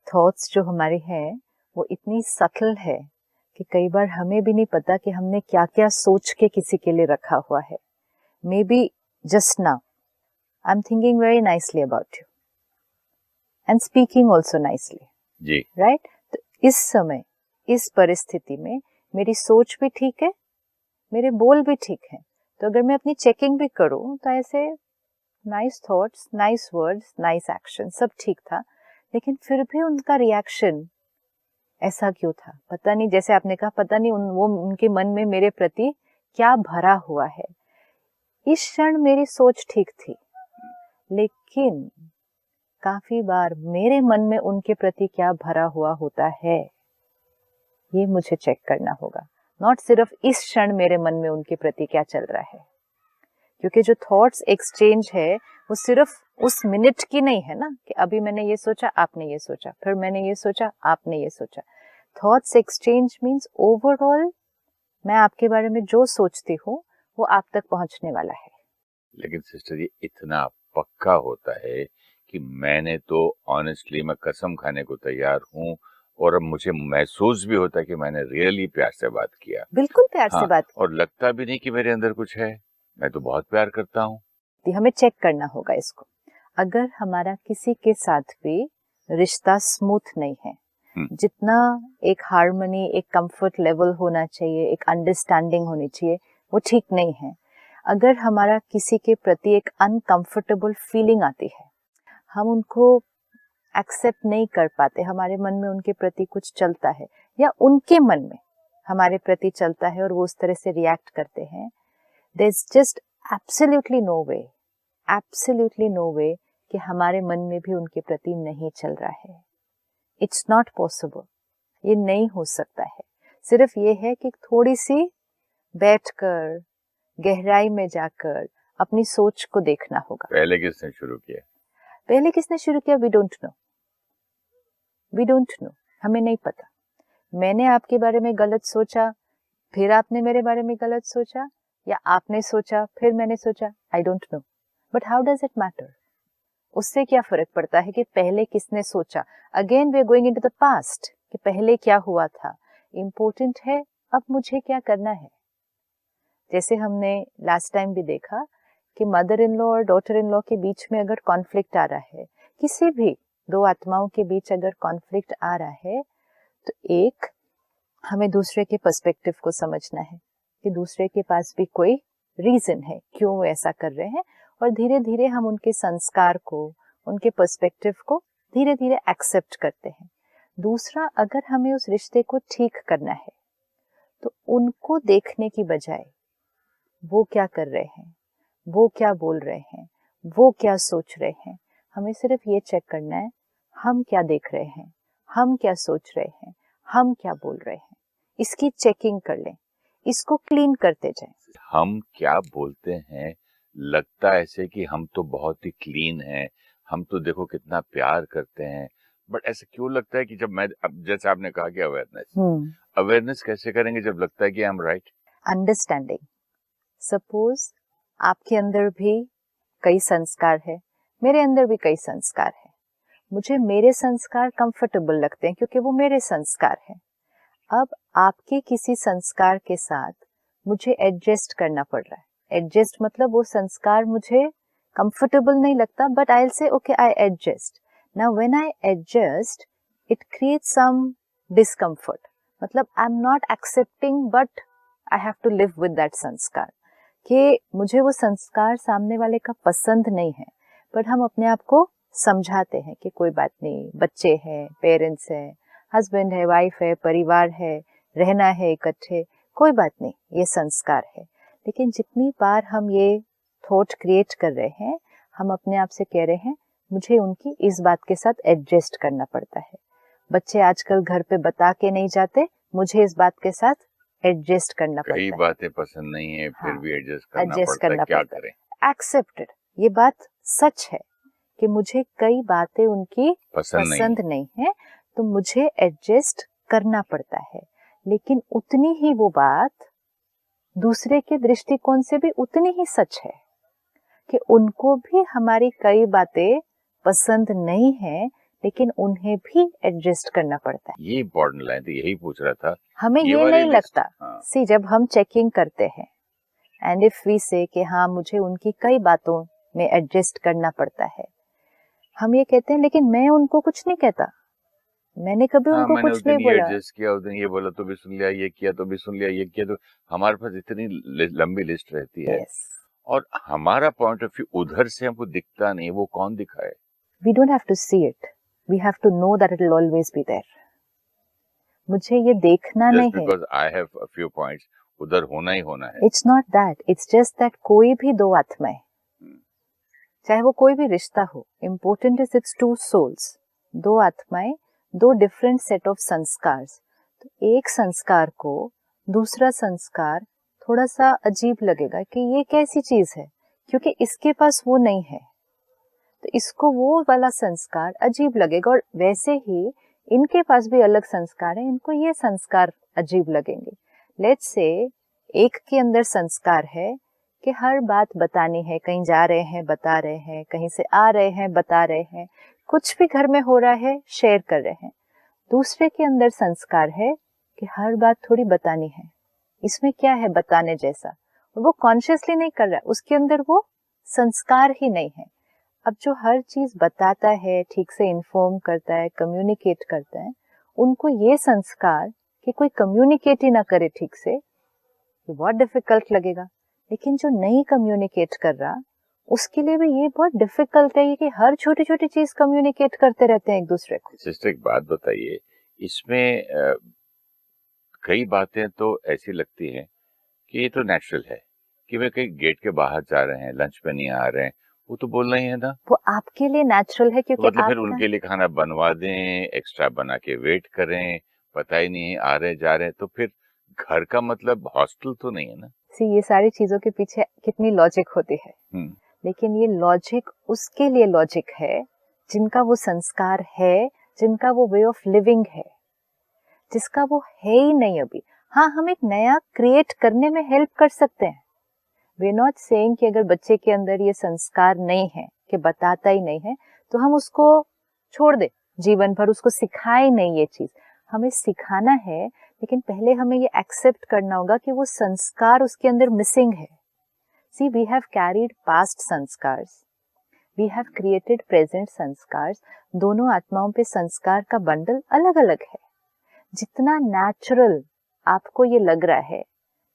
Thoughts जो हमारे हैं वो इतनी सटल है कि कई बार हमें भी नहीं पता कि हमने क्या क्या सोच के किसी के लिए रखा हुआ है. Maybe just now I am thinking very nicely about you and speaking also nicely जी. राइट. तो इस समय इस परिस्थिति में मेरी सोच भी ठीक है, मेरे बोल भी ठीक है. तो अगर मैं अपनी चेकिंग भी करूं तो ऐसे nice thoughts, nice words, nice action सब ठीक था, लेकिन फिर भी उनका रिएक्शन ऐसा क्यों था पता नहीं. जैसे आपने कहा पता नहीं वो उनके मन में मेरे प्रति क्या भरा हुआ है. इस क्षण मेरी सोच ठीक थी, लेकिन काफी बार मेरे मन में उनके प्रति क्या भरा हुआ होता है ये मुझे चेक करना होगा. नॉट सिर्फ इस क्षण मेरे मन में उनके प्रति क्या चल रहा है, क्योंकि जो थॉट्स एक्सचेंज है वो सिर्फ उस मिनट की नहीं है ना कि अभी मैंने ये सोचा, आपने ये सोचा, फिर मैंने ये सोचा, आपने ये सोचा. थॉट्स एक्सचेंज मीन्स ओवरऑल मैं आपके बारे में जो सोचती हूँ वो आप तक पहुंचने वाला है. लेकिन सिस्टर जी इतना पक्का होता है कि मैंने तो ऑनेस्टली मैं कसम खाने को तैयार हूँ और अब मुझे महसूस भी होता है कि मैंने रियली प्यार से बात किया. बिल्कुल प्यार से बात और लगता भी नहीं कि मेरे अंदर कुछ है. मैं तो बहुत प्यार करता हूँ. हमें चेक करना होगा इसको. अगर हमारा किसी के साथ भी रिश्ता स्मूथ नहीं है, जितना एक हार्मनी, एक कंफर्ट लेवल होना चाहिए, एक अंडरस्टैंडिंग होनी चाहिए, वो ठीक नहीं है. अगर हमारा किसी के प्रति एक अनकंफर्टेबल फीलिंग आती है, हम उनको एक्सेप्ट नहीं कर पाते, हमारे मन में उनके प्रति कुछ चलता है या उनके मन में हमारे प्रति चलता है और वो उस तरह से रिएक्ट करते हैं, there is just absolutely no way कि हमारे मन में भी उनके प्रति नहीं चल रहा है. It's not possible. ये नहीं हो सकता है. सिर्फ ये है कि थोड़ी सी बैठकर गहराई में जाकर अपनी सोच को देखना होगा. पहले किसने शुरू किया? We don't know. हमें नहीं पता. मैंने आपके बारे में गलत सोचा, फिर आपने मेरे बारे में गलत सोचा, या आपने सोचा फिर मैंने सोचा. I don't know. But how does it matter? उससे क्या फर्क पड़ता है कि पहले किसने सोचा. Again we are going into the past कि पहले क्या हुआ था. इम्पोर्टेंट है अब मुझे क्या करना है. जैसे हमने लास्ट टाइम भी देखा कि मदर इन लॉ और डॉटर इन लॉ के बीच में अगर कॉन्फ्लिक्ट आ रहा है, किसी भी दो आत्माओं के बीच अगर कॉन्फ्लिक्ट आ रहा है, तो एक हमें दूसरे के पर्सपेक्टिव को समझना है कि दूसरे के पास भी कोई रीजन है क्यों वो ऐसा कर रहे हैं, और धीरे धीरे हम उनके संस्कार को, उनके पर्सपेक्टिव को धीरे धीरे एक्सेप्ट करते हैं. दूसरा, अगर हमें उस रिश्ते को ठीक करना है तो उनको देखने की बजाय वो क्या कर रहे हैं, वो क्या बोल रहे हैं, वो क्या सोच रहे हैं, हमें सिर्फ ये चेक करना है हम क्या देख रहे हैं, हम क्या सोच रहे हैं, हम क्या बोल रहे हैं. इसकी चेकिंग कर लें, इसको क्लीन करते जाएं. हम क्या बोलते हैं, लगता ऐसे कि हम तो बहुत ही क्लीन हैं, हम तो देखो कितना प्यार करते हैं, बट ऐसा क्यों लगता है कि जब मैं, अब जैसे आपने कहा कि अवेयरनेस कैसे करेंगे जब लगता है कि I am right? Understanding. Suppose आपके अंदर भी कई संस्कार है, मेरे अंदर भी कई संस्कार है. मुझे मेरे संस्कार कंफर्टेबल लगते हैं क्योंकि वो मेरे संस्कार हैं. अब आपके किसी संस्कार के साथ मुझे एडजस्ट करना पड़ रहा है. एडजस्ट मतलब वो संस्कार मुझे कंफर्टेबल नहीं लगता, but I will say okay I adjust. Now when I adjust it creates some discomfort. मतलब I am not accepting but I have to live with that sanskar, कि मुझे वो संस्कार सामने वाले का पसंद नहीं है, बट हम अपने आप को समझाते हैं कि कोई बात नहीं, बच्चे हैं, पेरेंट्स हैं, हस्बैंड है, वाइफ है, परिवार है, रहना है इकट्ठे, कोई बात नहीं, ये संस्कार है. लेकिन जितनी बार हम ये थॉट क्रिएट कर रहे हैं, हम अपने आप से कह रहे हैं मुझे उनकी इस बात के साथ एडजस्ट करना पड़ता है. बच्चे आजकल घर पे बता के नहीं जाते, मुझे इस बात के साथ एडजस्ट करना पड़ता है. कई बातें पसंद नहीं है, फिर भी एडजस्ट करना पड़ता है, क्या करें? एक्सेप्टेड. ये बात सच है कि मुझे कई बातें उनकी पसंद नहीं है, तो मुझे एडजस्ट करना पड़ता है. लेकिन उतनी ही वो बात दूसरे के दृष्टिकोण से भी उतनी ही सच है कि उनको भी हमारी कई बातें पसंद नहीं है, लेकिन उन्हें भी एडजस्ट करना पड़ता है। ये इम्पोर्टेंट लाइन थी, यही पूछ रहा था। हमें ये वाली नहीं लिस्ट, लगता। हाँ, सी, जब हम चेकिंग करते हैं एंड इफ वी से कि हाँ मुझे उनकी कई बातों में एडजस्ट करना पड़ता है, हम ये कहते हैं लेकिन मैं उनको कुछ नहीं कहता, मैंने कभी हाँ, उनको मैंने कुछ उस नहीं दिन ये बोला। एडजस्ट किया, उस दिन ये बोला तो भी सुन लिया, ये किया तो भी सुन लिया, ये किया तो, हमारे पास इतनी लंबी लिस्ट रहती है यस, और हमारा पॉइंट ऑफ व्यू उधर से हमको दिखता नहीं, वो कौन दिखाए? We don't have to see it, we have to know that it will always be there. मुझे ये देखना नहीं जस्ट है। Because I have a few points, उधर होना ही होना है। It's not that, it's just that कोई भी दो आत्माएं, चाहे वो कोई भी रिश्ता हो, important is it's two souls, दो आत्माएं, दो डिफरेंट सेट ऑफ संस्कार। तो एक संस्कार को दूसरा संस्कार थोड़ा सा अजीब लगेगा कि ये कैसी चीज है, क्योंकि इसके पास वो नहीं है, तो इसको वो वाला संस्कार अजीब लगेगा। और वैसे ही इनके पास भी अलग संस्कार है, इनको ये संस्कार अजीब लगेंगे। लेट्स से एक के अंदर संस्कार है कि हर बात बतानी है, कहीं जा रहे हैं बता रहे हैं, कहीं से आ रहे हैं बता रहे हैं, कुछ भी घर में हो रहा है शेयर कर रहे हैं। दूसरे के अंदर संस्कार है कि हर बात थोड़ी बतानी है, इसमें क्या है बताने जैसा, और वो कॉन्शियसली नहीं कर रहा है, उसके अंदर वो संस्कार ही नहीं है। अब जो हर चीज बताता है, ठीक से इन्फॉर्म करता है, कम्युनिकेट करता है, उनको ये संस्कार कि कोई कम्युनिकेट ही ना करे ठीक से, ये बहुत डिफिकल्ट लगेगा। लेकिन जो नहीं कम्युनिकेट कर रहा, उसके लिए भी ये बहुत डिफिकल्ट है कि हर छोटी छोटी चीज कम्युनिकेट करते रहते हैं एक दूसरे को। सिस्टर एक बात बताइए, इसमें कई बातें तो ऐसी लगती हैं कि ये तो नेचुरल है कि वे कहीं गेट के बाहर जा रहे हैं, लंच पे नहीं आ रहे हैं, वो तो बोलना ही है ना। वो आपके लिए नेचुरल है तो क्योंकि मतलब फिर आपका, उनके लिए खाना बनवा दें, एक्स्ट्रा बना के वेट करें, पता ही नहीं आ रहे जा रहे हैं, तो फिर घर का मतलब हॉस्टल तो नहीं है ना। सी, ये सारी चीजों के पीछे कितनी लॉजिक होती है, लेकिन ये लॉजिक उसके लिए लॉजिक है जिनका वो संस्कार है, जिनका वो वे ऑफ लिविंग है, जिसका वो है ही नहीं अभी। हाँ, हम एक नया क्रिएट करने में हेल्प कर सकते हैं। वी आर नॉट सेइंग कि अगर बच्चे के अंदर ये संस्कार नहीं है, कि बताता ही नहीं है, तो हम उसको छोड़ दे, जीवन भर उसको सिखाए नहीं ये चीज। हमें सिखाना है, लेकिन पहले हमें ये एक्सेप्ट करना होगा कि वो संस्कार उसके अंदर मिसिंग है। See, we have carried past sanskars, we have created present sanskars. दोनों आत्माओं पे संस्कार का बंडल अलग अलग है। जितना नेचुरल आपको ये लग रहा है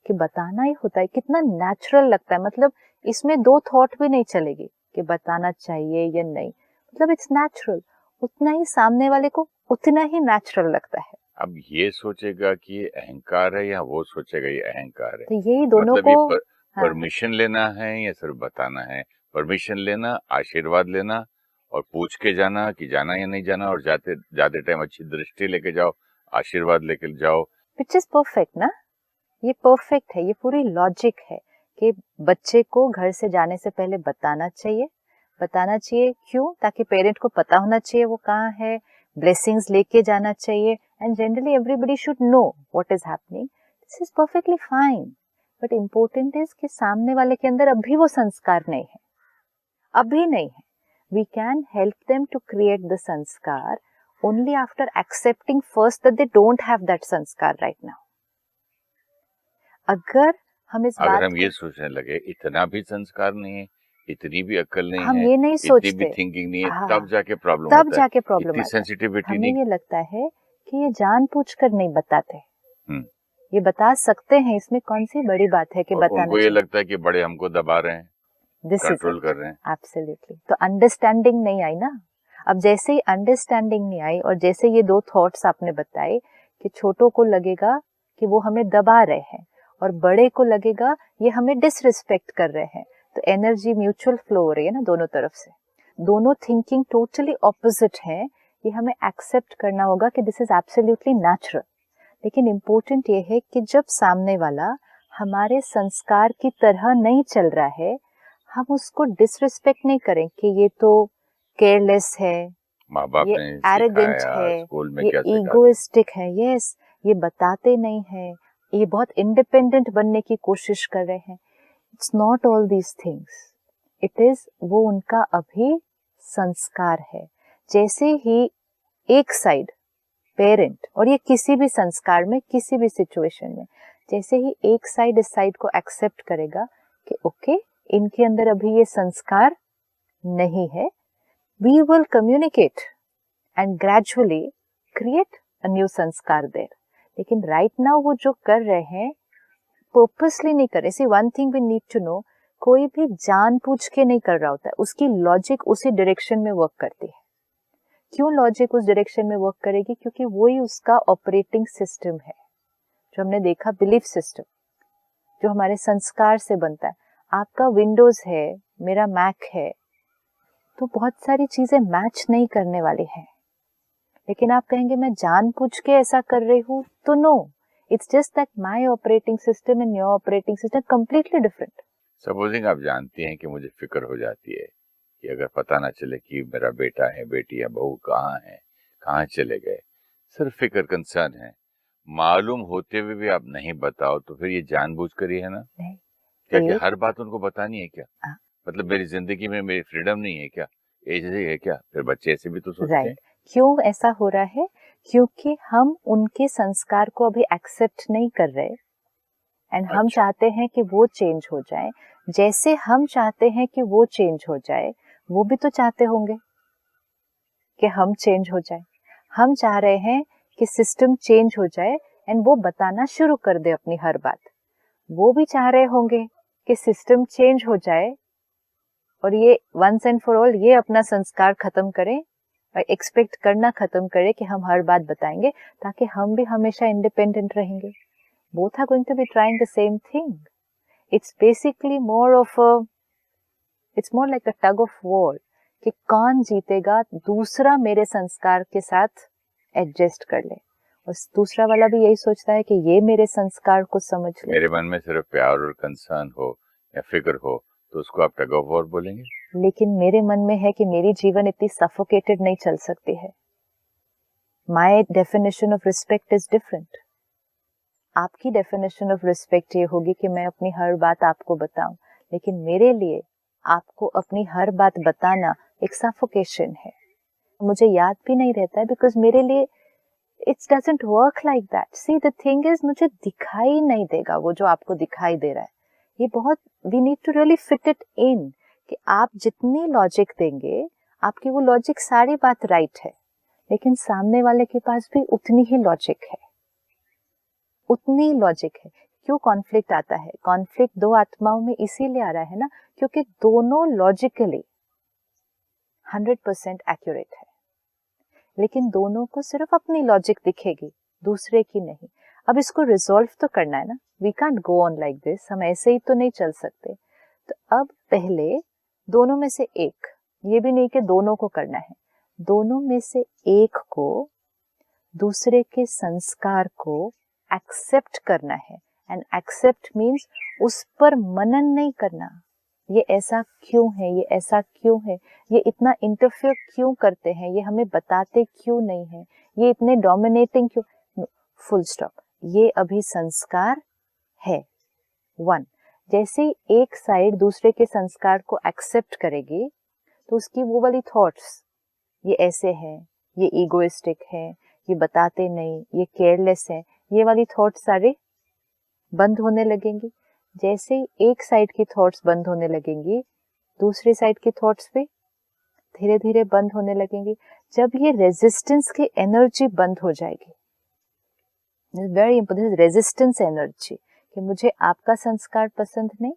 कि बताना ही होता है, कितना नेचुरल लगता है, मतलब इसमें दो थॉट भी नहीं चलेगी कि बताना चाहिए या नहीं, मतलब इट्स नेचुरल, उतना ही सामने वाले को उतना ही नेचुरल लगता है। अब ये सोचेगा कि ये अहंकार है या वो सोचेगा ये अहंकार है, तो यही दोनों मतलब ये को, हाँ, परमिशन लेना है या सिर्फ बताना है? परमिशन लेना, आशीर्वाद लेना और पूछ के जाना कि जाना या नहीं जाना, और जाते टाइम अच्छी दृष्टि लेके जाओ, आशीर्वाद लेके जाओ। विच इज परफेक्ट ना, ये परफेक्ट है, ये पूरी लॉजिक है कि बच्चे को घर से जाने से पहले बताना चाहिए। बताना चाहिए क्यों? ताकि पेरेंट को पता होना चाहिए वो कहाँ है, ब्लेसिंग्स लेके जाना चाहिए, and generally everybody should know what is happening. This is perfectly fine, but important is कि सामने वाले के अंदर अभी वो संस्कार नहीं है, अभी नहीं है। We can help them to create the sanskar only after accepting first that they don't have that संस्कार right now. अगर हम इस अगर बात हम को, ये सोचने लगे इतना भी संस्कार नहीं है, इतनी भी अक्ल नहीं हम है, ये नहीं इतनी भी सोचते, थिंकिंग नहीं है, हाँ, तब जाके प्रॉब्लम तब होता है। जाके प्रॉब्लम इतनी आता है। सेंसिटिविटी हमें नहीं। ये लगता है कि ये जानबूझकर नहीं बताते, हम्म, ये बता सकते हैं, इसमें कौन सी बड़ी बात है कि और बताना उनको ये चाहिए। लगता है कि बड़े हमको दबा रहे हैं, दिस इज कंट्रोल इट, कर रहे हैं। एब्सोल्युटली। तो अंडरस्टैंडिंग नहीं आई ना। अब जैसे ही अंडरस्टैंडिंग नहीं आई, और जैसे ये दो थॉट्स आपने बताए कि छोटों को लगेगा कि वो हमें दबा रहे हैं, और बड़े को लगेगा ये हमें डिसरिस्पेक्ट कर रहे हैं, तो एनर्जी म्यूचुअल फ्लो हो रही है ना दोनों तरफ से। दोनों थिंकिंग टोटली ऑपोजिट है, ये हमें एक्सेप्ट करना होगा कि दिस इज एब्सोल्युटली नेचुरल। लेकिन इम्पोर्टेंट ये है कि जब सामने वाला हमारे संस्कार की तरह नहीं चल रहा है, हम उसको डिसरिस्पेक्ट नहीं करें कि ये तो केयरलेस है, माँ बाप ये ने एरोगेंट सिखाया, है, स्कूल में ये क्या सिखाते हैं। ईगोइस्टिक है, यस, ये बताते नहीं है, ये बहुत इंडिपेंडेंट बनने की कोशिश कर रहे हैं। It's not all these things, it is वो उनका अभी संस्कार है, जैसे ही एक साइड पेरेंट, और ये किसी भी संस्कार में, किसी भी सिचुएशन में, जैसे ही एक साइड इस साइड को एक्सेप्ट करेगा कि ओके, इनके अंदर अभी ये संस्कार नहीं है, we will communicate and gradually create a new sanskar there. लेकिन राइट नाउ वो जो कर रहे हैं पर्पसली नहीं कर रहे। See one thing we need to know, कोई भी जानबूझ के नहीं कर रहा होता है, उसकी लॉजिक उसी डायरेक्शन में वर्क करती है। क्यों लॉजिक उस डायरेक्शन में वर्क करेगी? क्योंकि वही उसका ऑपरेटिंग सिस्टम है, जो हमने देखा बिलीफ सिस्टम, जो हमारे संस्कार से बनता है। आपका विंडोज है, मेरा मैक है, तो बहुत सारी चीजें मैच नहीं करने वाली हैं। लेकिन आप कहेंगे मैं जानबूझ के ऐसा कर रही हूँ, तो no, it's just that my operating system and your operating system completely different. Supposing आप जानती हैं कि मुझे फिक्र हो जाती है कि अगर पता ना चले कि मेरा बेटा है, बेटी है, बहू कहाँ है, कहाँ चले गए, सिर्फ फिक्र, कंसर्न है, मालूम होते हुए भी आप नहीं बताओ, तो फिर ये जानबूझ कर ही है ना? नहीं, क्या कि हर बात उनको बतानी है क्या? हाँ। मतलब मेरी जिंदगी में मेरी फ्रीडम नहीं है क्या? एज है क्या? फिर बच्चे ऐसे भी तो सोचते हैं। राइट, क्यों ऐसा हो रहा है? क्योंकि हम उनके संस्कार को अभी एक्सेप्ट नहीं कर रहे, एंड हम अच्छा। चाहते हैं कि वो चेंज हो जाए। जैसे हम चाहते हैं कि वो चेंज हो जाए, वो भी तो चाहते होंगे कि हम चेंज हो जाए। हम चाह रहे हैं कि सिस्टम चेंज हो जाए एंड वो बताना शुरू कर दे अपनी हर बात। वो भी चाह रहे होंगे कि सिस्टम चेंज हो जाए और ये वंस एंड फॉर ऑल ये अपना संस्कार खत्म करें और एक्सपेक्ट करना खत्म करें कि हम हर बात बताएंगे, ताकि हम भी हमेशा इंडिपेंडेंट रहेंगे। Both are going to be trying the same thing. It's basically it's more like a tug of war कि कौन जीतेगा, दूसरा मेरे संस्कार के साथ एडजस्ट कर ले, और दूसरा वाला भी यही सोचता है कि ये मेरे संस्कार को समझ ले। मेरे मन में सिर्फ प्यार और कंसर्न हो या फिक्र हो तो उसको आप टग ऑफ वॉर बोलेंगे? लेकिन मेरे मन में है कि मेरी जीवन इतनी सफोकेटेड नहीं चल सकती है। My definition of respect is different. आपकी डेफिनेशन ऑफ रिस्पेक्ट ये होगी कि मैं अपनी हर बात आपको बताऊं, लेकिन मेरे लिए आपको अपनी हर बात बताना एक सफोकेशन है। मुझे याद भी नहीं रहता है, बिकॉज मेरे लिए it's doesn't work like that. See the thing is, मुझे दिखाई नहीं देगा वो जो आपको दिखाई दे रहा है। ये बहुत, we need to really fit it in कि आप जितनी लॉजिक देंगे, आपकी वो लॉजिक सारी बात राइट है, लेकिन सामने वाले के पास भी उतनी ही लॉजिक है, उतनी लॉजिक है। क्यों कॉन्फ्लिक्ट आता है? कॉन्फ्लिक्ट दो आत्माओं में इसीलिए आ रहा है ना, क्योंकि दोनों लॉजिकली 100% एक्यूरेट है, लेकिन दोनों को सिर्फ अपनी लॉजिक दिखेगी, दूसरे की नहीं। अब इसको रिजॉल्व तो करना है ना, we can't go on like this, हम ऐसे ही तो नहीं चल सकते। तो अब पहले दोनों में से एक, ये भी नहीं कि दोनों को करना है, दोनों में से एक को दूसरे के संस्कार को एक्सेप्ट करना है। एंड एक्सेप्ट मीन्स उस पर मनन नहीं करना, ये ऐसा क्यों है, ये ऐसा क्यों है, ये इतना इंटरफेयर क्यों करते हैं, ये हमें बताते क्यों नहीं है, ये इतने डोमिनेटिंग क्यों। Full stop. ये अभी संस्कार है। वन, जैसे एक साइड दूसरे के संस्कार को एक्सेप्ट करेगी, तो उसकी वो वाली थॉट्स, ये ऐसे है, ये ईगोइस्टिक है, ये बताते नहीं, ये केयरलेस है, ये वाली थॉट्स सारे बंद होने लगेंगी। जैसे एक साइड की थॉट्स बंद होने लगेंगी, दूसरी साइड की थॉट्स भी धीरे धीरे बंद होने लगेंगी। जब ये रेजिस्टेंस की एनर्जी बंद हो जाएगी, वेरी इंपॉर्टेंट, रेजिस्टेंस एनर्जी, कि मुझे आपका संस्कार पसंद नहीं,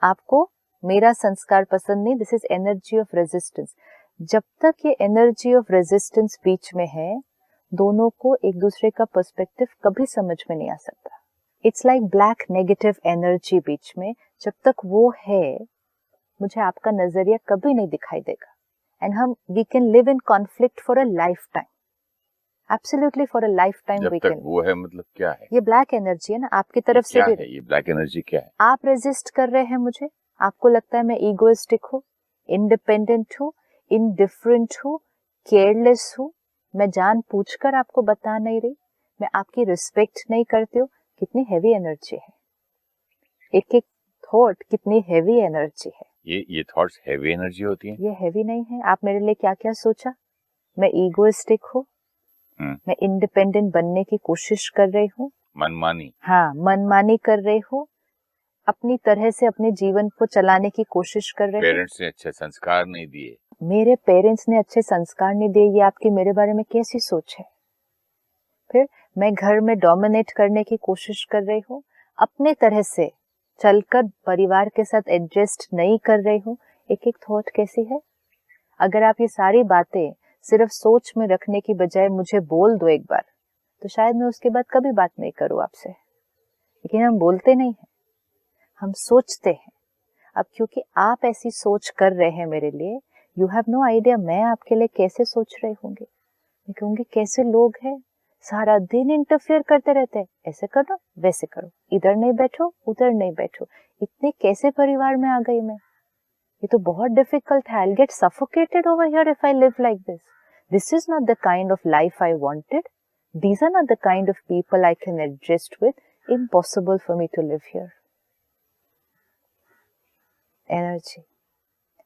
आपको मेरा संस्कार पसंद नहीं, this is energy of resistance. जब तक ये एनर्जी ऑफ रेजिस्टेंस बीच में है, दोनों को एक दूसरे का पर्सपेक्टिव कभी समझ में नहीं आ सकता। It's like black negative energy बीच में, जब तक वो है, मुझे आपका नजरिया कभी नहीं दिखाई देगा। And we can live in conflict for a lifetime, absolutely for a lifetime we can. वो है मतलब क्या है? ये ब्लैक एनर्जी है ना, आपकी तरफ से भी। ये ब्लैक एनर्जी क्या है? आप रेजिस्ट कर रहे हैं मुझे, आपको लगता है मैं ईगोइस्टिक हूँ, इंडिपेंडेंट हूँ, इनडिफरेंट हूँ, केयरलेस हूँ, मैं जानबूझकर आपको बता नहीं रही, मैं आपकी रिस्पेक्ट नहीं करती हूँ। कितनी हैवी एनर्जी है, एक एक थॉट कितनी हैवी एनर्जी है। ये थॉट्स हैवी एनर्जी होती हैं? ये हैवी नहीं है। आप मेरे लिए क्या क्या सोचा, मैं ईगोइस्टिक हूँ, हम्म, मैं इंडिपेंडेंट बनने की कोशिश कर रही हूँ, मनमानी। हाँ मनमानी कर रही हूँ, अपनी तरह से अपने जीवन को चलाने की कोशिश कर रही हूँ। पेरेंट्स ने अच्छे संस्कार नहीं दिए। मेरे पेरेंट्स ने अच्छे संस्कार नहीं दिए, ये आपकी मेरे बारे में कैसी सोच है? फिर मैं घर में डोमिनेट करने की कोशिश कर रही हूँ, अपने तरह से चलकर परिवार के साथ एडजस्ट नहीं कर रही हूँ। एक एक थॉट कैसी है? अगर आप ये सारी बातें सिर्फ सोच में रखने की बजाय मुझे बोल दो एक बार, तो शायद मैं उसके बाद कभी बात नहीं करूँ आपसे। लेकिन हम बोलते नहीं हैं, हम सोचते हैं। अब क्योंकि आप ऐसी सोच कर रहे हैं मेरे लिए, यू हैव नो आइडिया मैं आपके लिए कैसे सोच रही होंगी। मैं कहूंगी कैसे लोग हैं, सारा दिन इंटरफेयर करते रहते हैं, ऐसे करो वैसे करो, इधर नहीं बैठो उधर नहीं बैठो। इतने कैसे परिवार में आ गई मैं? ये तो बहुत डिफिकल्ट है। I'll get suffocated over here if I live like this. This is not the kind of life I wanted. These are not the kind of people I can adjust with. Impossible for me to live here. Energy,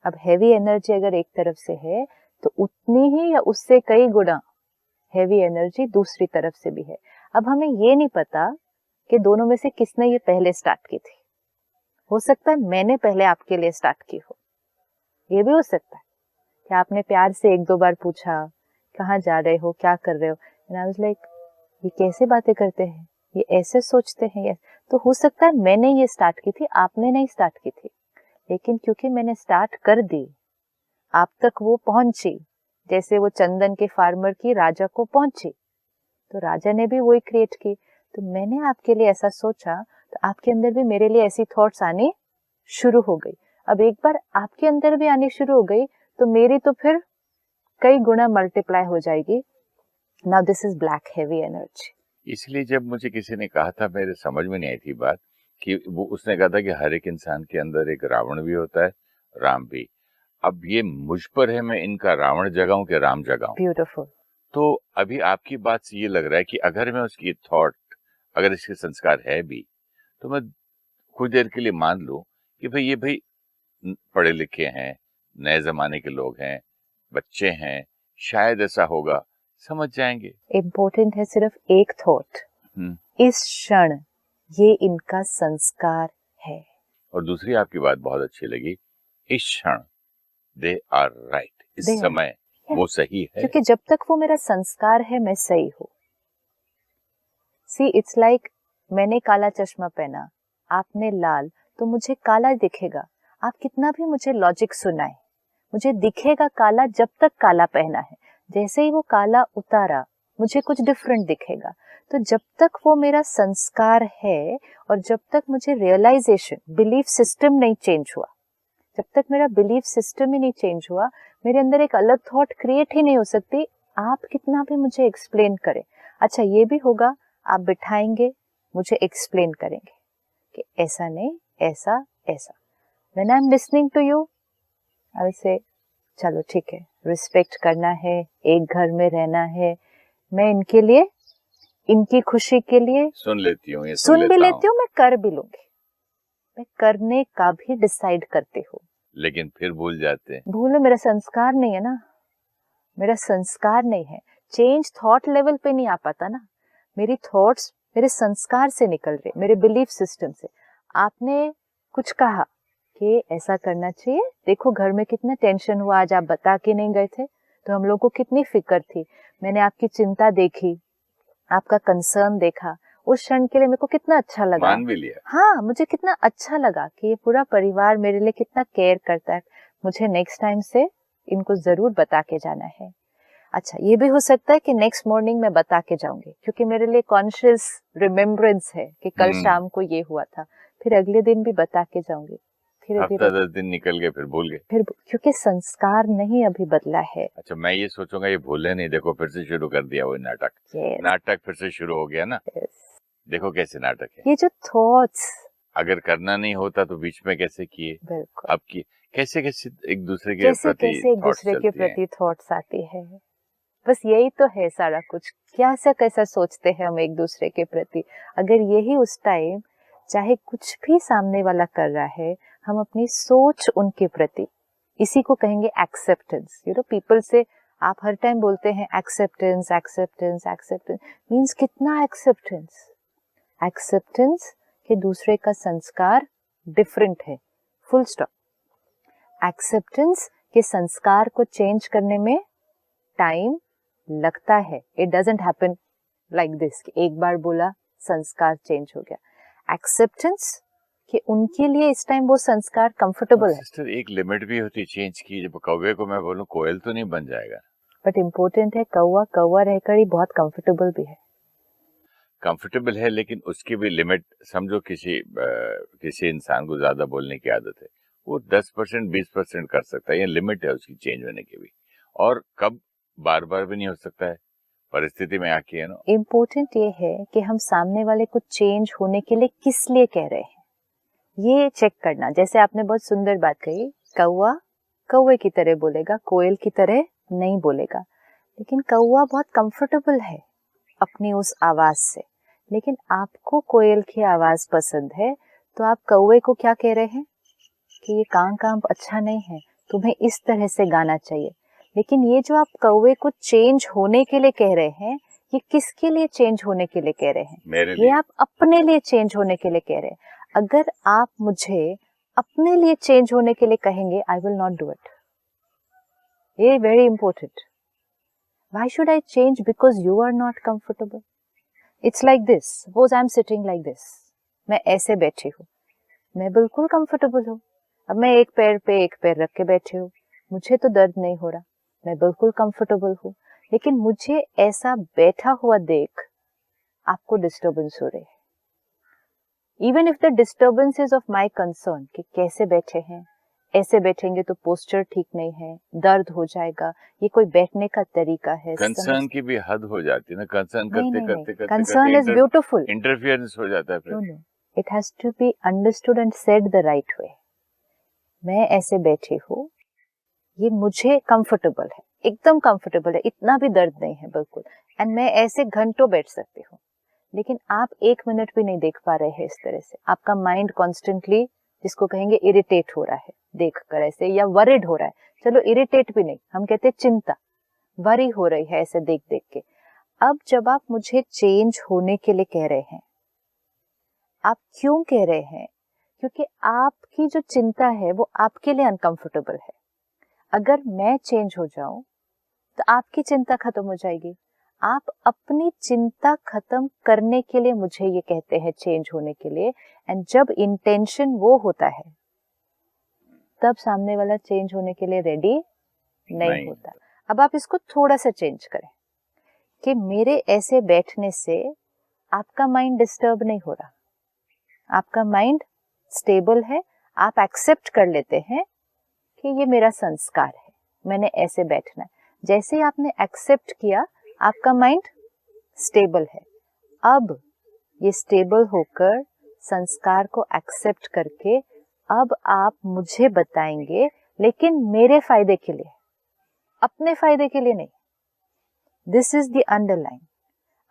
अब heavy energy अगर एक तरफ से है तो उतनी ही या उससे कई गुना हैवी एनर्जी दूसरी तरफ से भी है। अब हमें ये नहीं पता कि दोनों में से किसने ये पहले स्टार्ट की थी। हो सकता है मैंने पहले आपके लिए स्टार्ट की हो, ये भी हो सकता है कि आपने प्यार से एक दो बार पूछा कहाँ जा रहे हो, क्या कर रहे हो, एंड आई वाज लाइक ये कैसे बातें करते हैं, ये ऐसे सोचते हैं। तो हो सकता है मैंने ये स्टार्ट की थी, आपने नहीं स्टार्ट की थी। लेकिन क्योंकि मैंने स्टार्ट कर दी, आप तक वो पहुंची, जैसे वो चंदन के फार्मर की राजा को पहुंची, तो राजा ने भी वही क्रिएट की। तो मैंने आपके लिए ऐसा सोचा, तो आपके अंदर भी मेरे लिए ऐसी थॉट्स आनी शुरू हो गई। अब एक बार आपके अंदर भी आनी शुरू हो गई तो मेरी तो फिर कई गुना मल्टीप्लाई हो जाएगी। Now this is black heavy energy. इसलिए जब मुझे किसी ने कहा था, मेरे समझ में नहीं आई थी बात कि वो उसने कहा था कि हर एक इंसान के अंदर एक रावण भी होता है, राम भी। अब ये मुझ पर है, मैं इनका रावण जगाऊं कि राम जगाऊं। ब्यूटीफुल। तो अभी आपकी बात से ये लग रहा है कि अगर मैं उसकी थॉट, अगर इसके संस्कार है भी, तो मैं कुछ देर के लिए मान लूं कि भाई ये भाई पढ़े लिखे हैं, नए जमाने के लोग हैं, बच्चे हैं, शायद ऐसा होगा, समझ जाएंगे। इम्पोर्टेंट है सिर्फ एक थॉट, इस क्षण ये इनका संस्कार है। और दूसरी आपकी बात बहुत अच्छी लगी, इस क्षण दे आर राइट, इस They are. समय वो सही है। क्योंकि जब तक वो मेरा संस्कार है मैं सही हूँ। सी इट्स लाइक मैंने काला चश्मा पहना, आपने लाल, तो मुझे काला दिखेगा। आप कितना भी मुझे लॉजिक सुनाए, मुझे दिखेगा काला जब तक काला पहना है। जैसे ही वो काला उतारा मुझे कुछ डिफरेंट दिखेगा। तो जब तक वो मेरा संस्कार है और जब तक मुझे रियलाइजेशन, बिलीफ सिस्टम नहीं चेंज हुआ, जब तक मेरा बिलीफ सिस्टम ही नहीं चेंज हुआ, मेरे अंदर एक अलग थॉट क्रिएट ही नहीं हो सकती। आप कितना भी मुझे एक्सप्लेन करें। अच्छा ये भी होगा, आप बिठाएंगे, मुझे एक्सप्लेन करेंगे कि ऐसा नहीं, ऐसा ऐसा। When I am listening to you, I will say चलो ठीक है, रिस्पेक्ट करना है, एक घर में रहना है, मैं इनके लिए, इनकी खुशी के लिए सुन लेती हूँ, ये सुन भी लेती हूँ, हूँ, मैं कर भी लूंगी, मैं करने का भी डिसाइड करती हूँ। लेकिन फिर भूल जाते हैं। भूलो, मेरा संस्कार नहीं है ना, मेरा संस्कार नहीं है। चेंज थॉट लेवल पे नहीं आ पाता ना, मेरी थॉट्स मेरे संस्कार से निकल रहे, मेरे बिलीफ सिस्टम से। आपने कुछ कहा कि ऐसा करना चाहिए, देखो घर में कितना टेंशन हुआ, आज आप बता के नहीं गए थे, तो हम लोग को कितनी फिक्र थी। मैंने आपकी चिंता देखी, आपका कंसर्न देखा, उस क्षण के लिए मेरे को कितना अच्छा लगा। मान भी लिया। हाँ, मुझे कितना अच्छा लगा कि ये पूरा परिवार मेरे लिए कितना केयर करता है। मुझे नेक्स्ट टाइम से इनको जरूर बता के जाना है। अच्छा ये भी हो सकता है कि नेक्स्ट मॉर्निंग मैं बता के जाऊंगी, क्योंकि मेरे लिए कॉन्शियस रिमेम्बरेंस है कि कल शाम को ये हुआ था। फिर अगले दिन भी बता के जाऊंगी, धीरे हफ्ता धीरे 10 दिन निकल गए, फिर भूल गए। फिर, क्योंकि संस्कार नहीं अभी बदला है। अच्छा मैं ये सोचूंगा ये भूले नहीं, देखो फिर से शुरू कर दिया वो नाटक। Yes, नाटक फिर से शुरू हो गया ना। yes. देखो कैसे नाटक है। ये जो थॉट्स, अगर करना नहीं होता तो बीच में कैसे किए, बिल्कुल अब की कैसे कैसे एक दूसरे के कैसे प्रति कैसे एक थॉट्स दूसरे के चलती हैं। प्रति थॉट्स आती है। बस यही तो है सारा कुछ, कैसा कैसा सोचते हैं हम एक दूसरे के प्रति। अगर यही उस टाइम, चाहे कुछ भी सामने वाला कर रहा है, हम अपनी सोच उनके प्रति, इसी को कहेंगे एक्सेप्टेंस। यू नो पीपल से आप हर टाइम बोलते हैं एक्सेप्टेंस एक्सेप्टेंस एक्सेप्टेंस, मीन्स कितना एक्सेप्टेंस? एक्सेप्टेंस कि दूसरे का संस्कार डिफरेंट है, फुल स्टॉप। एक्सेप्टेंस के संस्कार को चेंज करने में टाइम लगता है, it doesn't happen like this कि एक बार बोला संस्कार चेंज हो गया। एक्सेप्टेंस कि उनके लिए इस टाइम वो संस्कार कंफर्टेबल है। सिस्टर एक लिमिट भी होती चेंज की, जब कौवे को मैं बोलूं कोयल तो नहीं बन जाएगा। बट इम्पोर्टेंट है कौवा कौवा रहकर ही बहुत कंफर्टेबल भी है। कंफर्टेबल है, लेकिन उसकी भी लिमिट समझो। किसी इंसान को ज्यादा बोलने की आदत है, वो 10% 20% कर सकता है, ये लिमिट है उसकी चेंज होने की भी। और कब बार बार भी नहीं हो सकता है, परिस्थिति में आके है ना। इम्पोर्टेंट ये है कि हम सामने वाले को चेंज होने के लिए किस लिए कह रहे हैं, ये चेक करना। जैसे आपने बहुत सुंदर बात कही, कौवा कौवे की तरह बोलेगा, कोयल की तरह नहीं बोलेगा। लेकिन कौवा बहुत कंफर्टेबल है अपनी उस आवाज से, लेकिन आपको कोयल की आवाज पसंद है, तो आप कौवे को क्या कह रहे हैं कि ये काम अच्छा नहीं है, तुम्हें इस तरह से गाना चाहिए। लेकिन ये जो आप कौवे को चेंज होने के लिए कह रहे हैं, ये किसके लिए चेंज होने के लिए कह रहे हैं? मेरे ये लिए। आप अपने लिए चेंज होने के लिए कह रहे हैं। अगर आप मुझे अपने लिए चेंज होने के लिए कहेंगे, I will not do it. ये very important. Why should I change because you are not comfortable? It's like this. Suppose I'm sitting like this. मैं ऐसे बैठी हूँ, मैं बिल्कुल कंफर्टेबल हूँ। अब मैं एक पैर पे एक पैर रख के बैठी हूँ, मुझे तो दर्द नहीं हो रहा, मैं बिल्कुल कंफर्टेबल हूँ। लेकिन मुझे ऐसा बैठा हुआ देख आपको डिस्टर्बेंस हो रही है। Even if the disturbance is of my concern कि कैसे बैठे हैं, ऐसे बैठेंगे तो पोस्चर ठीक नहीं है, दर्द हो जाएगा, ये कोई बैठने का तरीका है। कंसर्न की भी हद हो जाती है ना, कंसर्न करते कंसर्न इज ब्यूटीफुल, इंटरफियरेंस हो जाता है फिर। No, it has to be understood and said the right way. मैं ऐसे बैठी हूँ, ये मुझे कंफर्टेबल है, एकदम कंफर्टेबल है, इतना भी दर्द नहीं है बिल्कुल, एंड मैं ऐसे घंटों बैठ सकती हूँ। लेकिन आप 1 मिनट भी नहीं देख पा रहे हैं इस तरह से। आपका माइंड कॉन्स्टेंटली, जिसको कहेंगे इरिटेट हो रहा है देख कर ऐसे, या वरिड हो रहा है। चलो इरिटेट भी नहीं, हम कहते चिंता, वरी हो रही है ऐसे देख देख के। अब जब आप मुझे चेंज होने के लिए कह रहे हैं, आप क्यों कह रहे हैं? क्योंकि आपकी जो चिंता है वो आपके लिए अनकंफर्टेबल है। अगर मैं चेंज हो जाऊं तो आपकी चिंता खत्म हो जाएगी। आप अपनी चिंता खत्म करने के लिए मुझे ये कहते हैं चेंज होने के लिए, एंड जब इंटेंशन वो होता है तब सामने वाला चेंज होने के लिए रेडी नहीं होता। अब आप इसको थोड़ा सा चेंज करें कि मेरे ऐसे बैठने से आपका माइंड डिस्टर्ब नहीं हो रहा, आपका माइंड स्टेबल है, आप एक्सेप्ट कर लेते हैं कि ये मेरा संस्कार है, मैंने ऐसे बैठना है। जैसे ही आपने एक्सेप्ट किया, आपका माइंड स्टेबल है। अब ये स्टेबल होकर संस्कार को एक्सेप्ट करके अब आप मुझे बताएंगे, लेकिन मेरे फायदे के लिए, अपने फायदे के लिए नहीं। This is the underline.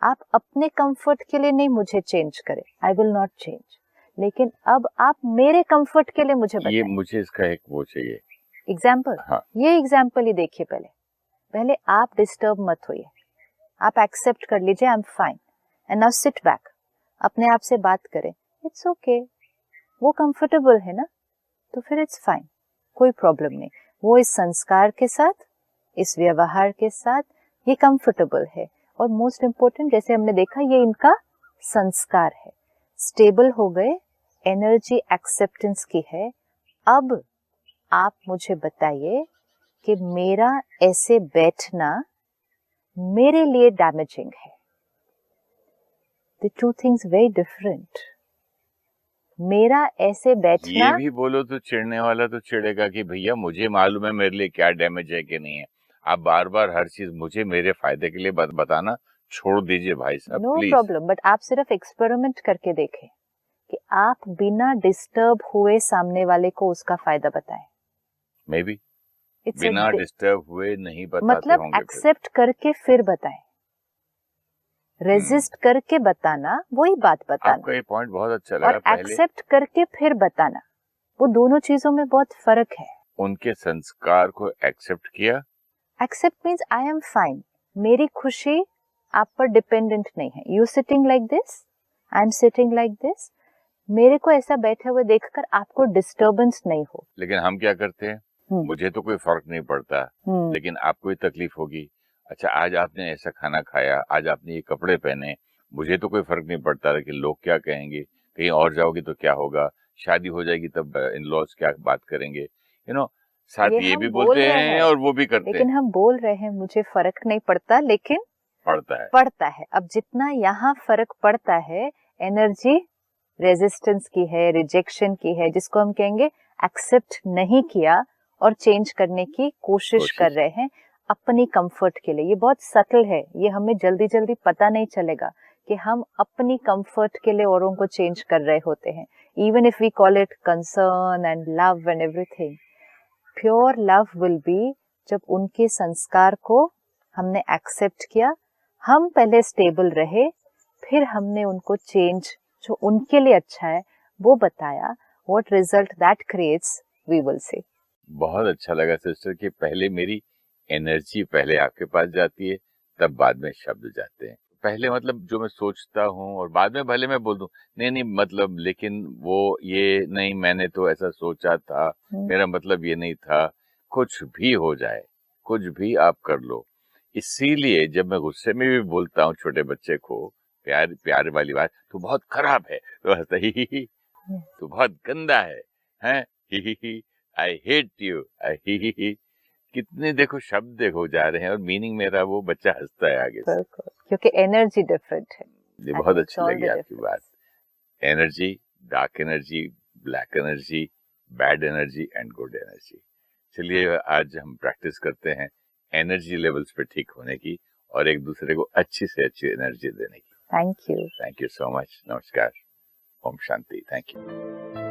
आप अपने कंफर्ट के लिए नहीं मुझे चेंज करें, आई विल नॉट चेंज, लेकिन अब आप मेरे कंफर्ट के लिए मुझे बताएं। ये मुझे इसका एक वो चाहिए एग्जाम्पल। हाँ। ये एग्जाम्पल ही देखिए, पहले आप डिस्टर्ब मत होइए, आप एक्सेप्ट कर लीजिए, आई am fine, and now sit back, अपने आप से बात करें, इट्स ओके, वो कंफर्टेबल है ना, तो फिर इट्स फाइन, कोई प्रॉब्लम नहीं। वो इस संस्कार के साथ, इस व्यवहार के साथ ये कंफर्टेबल है। और मोस्ट इम्पोर्टेंट, जैसे हमने देखा, ये इनका संस्कार है। स्टेबल हो गए, एनर्जी एक्सेप्टेंस की है। अब आप मुझे बताइए कि मेरा ऐसे बैठना मेरे लिए डैमेजिंग है। The two things very different. मेरा ऐसे बैठना, ये भी बोलो तो चिढ़ने वाला तो चिढ़ेगा कि भैया मुझे मालूम है मेरे लिए क्या डैमेज है कि नहीं है, आप बार बार हर चीज मुझे मेरे फायदे के लिए बताना छोड़ दीजिए भाई साहब, नो प्लीज। प्रॉब्लम, बट आप सिर्फ एक्सपेरिमेंट करके देखें कि आप बिना डिस्टर्ब हुए सामने वाले को उसका फायदा बताएं। मे बी It's बिना a डिस्टर्ब हुए नहीं बताते मतलब होंगे फिर। एक्सेप्ट करके फिर बताएं, रेजिस्ट करके बताना, वही बात बताना, आपका ये पॉइंट बहुत अच्छा और लगा। पहले एक्सेप्ट करके फिर बताना, वो दोनों चीजों में बहुत फर्क है। उनके संस्कार को एक्सेप्ट किया accept means I am fine, मेरी खुशी आप पर डिपेंडेंट नहीं है. You sitting like this, I am sitting like this, मेरे को ऐसा बैठे हुए देखकर आपको डिस्टर्बेंस नहीं हो. लेकिन हम क्या करते हैं, मुझे तो कोई फर्क नहीं पड़ता, लेकिन आपको ही तकलीफ होगी. अच्छा, आज आपने ऐसा खाना खाया, आज आपने ये कपड़े पहने, मुझे तो कोई फर्क नहीं पड़ता, लेकिन लोग क्या कहेंगे, कहीं और जाओगे तो क्या होगा, शादी हो जाएगी तब इन लॉज क्या बात करेंगे, साथ ये ये हम भी बोल बोलते रहे हैं हैं, और वो भी करते लेकिन हैं. हम बोल रहे हैं मुझे फर्क नहीं पड़ता, लेकिन पड़ता है. अब जितना यहाँ फर्क पड़ता है, एनर्जी रेजिस्टेंस की है, रिजेक्शन की है, जिसको हम कहेंगे एक्सेप्ट नहीं किया और चेंज करने की कोशिश कर रहे हैं अपनी कंफर्ट के लिए. ये बहुत सटल है, ये हमें जल्दी जल्दी पता नहीं चलेगा कि हम अपनी कंफर्ट के लिए औरों को चेंज कर रहे होते हैं. Even if we call it concern and love and everything, pure love will be जब उनके संस्कार को हमने एक्सेप्ट किया, हम पहले स्टेबल रहे, फिर हमने उनको चेंज जो उनके लिए अच्छा है वो बताया. What result that creates we will see. बहुत अच्छा लगा सिस्टर कि पहले मेरी एनर्जी पहले आपके पास जाती है, तब बाद में शब्द जाते हैं. पहले मतलब जो मैं सोचता हूँ और बाद में भले मैं बोल दूं नहीं नहीं मतलब, लेकिन वो ये नहीं, मैंने तो ऐसा सोचा था, मेरा मतलब ये नहीं था. कुछ भी हो जाए, कुछ भी आप कर लो. इसीलिए जब मैं गुस्से में भी बोलता हूँ छोटे बच्चे को प्यार प्यार वाली बात, तो बहुत खराब है, तो हंसता ही तो बहुत गंदा है, ही आई हेट यू, ही. कितने देखो शब्द देखो जा रहे हैं और मीनिंग मेरा, वो बच्चा हंसता है आगे से. क्योंकि एनर्जी डिफरेंट है. ये बहुत अच्छी लगी आपकी बात. Energy, dark energy, black energy, bad energy and good energy. चलिए आज हम प्रैक्टिस करते हैं एनर्जी लेवल्स पे ठीक होने की और एक दूसरे को अच्छी से अच्छी एनर्जी देने की. Thank you so much. नमस्कार. ओम शांति. Thank you.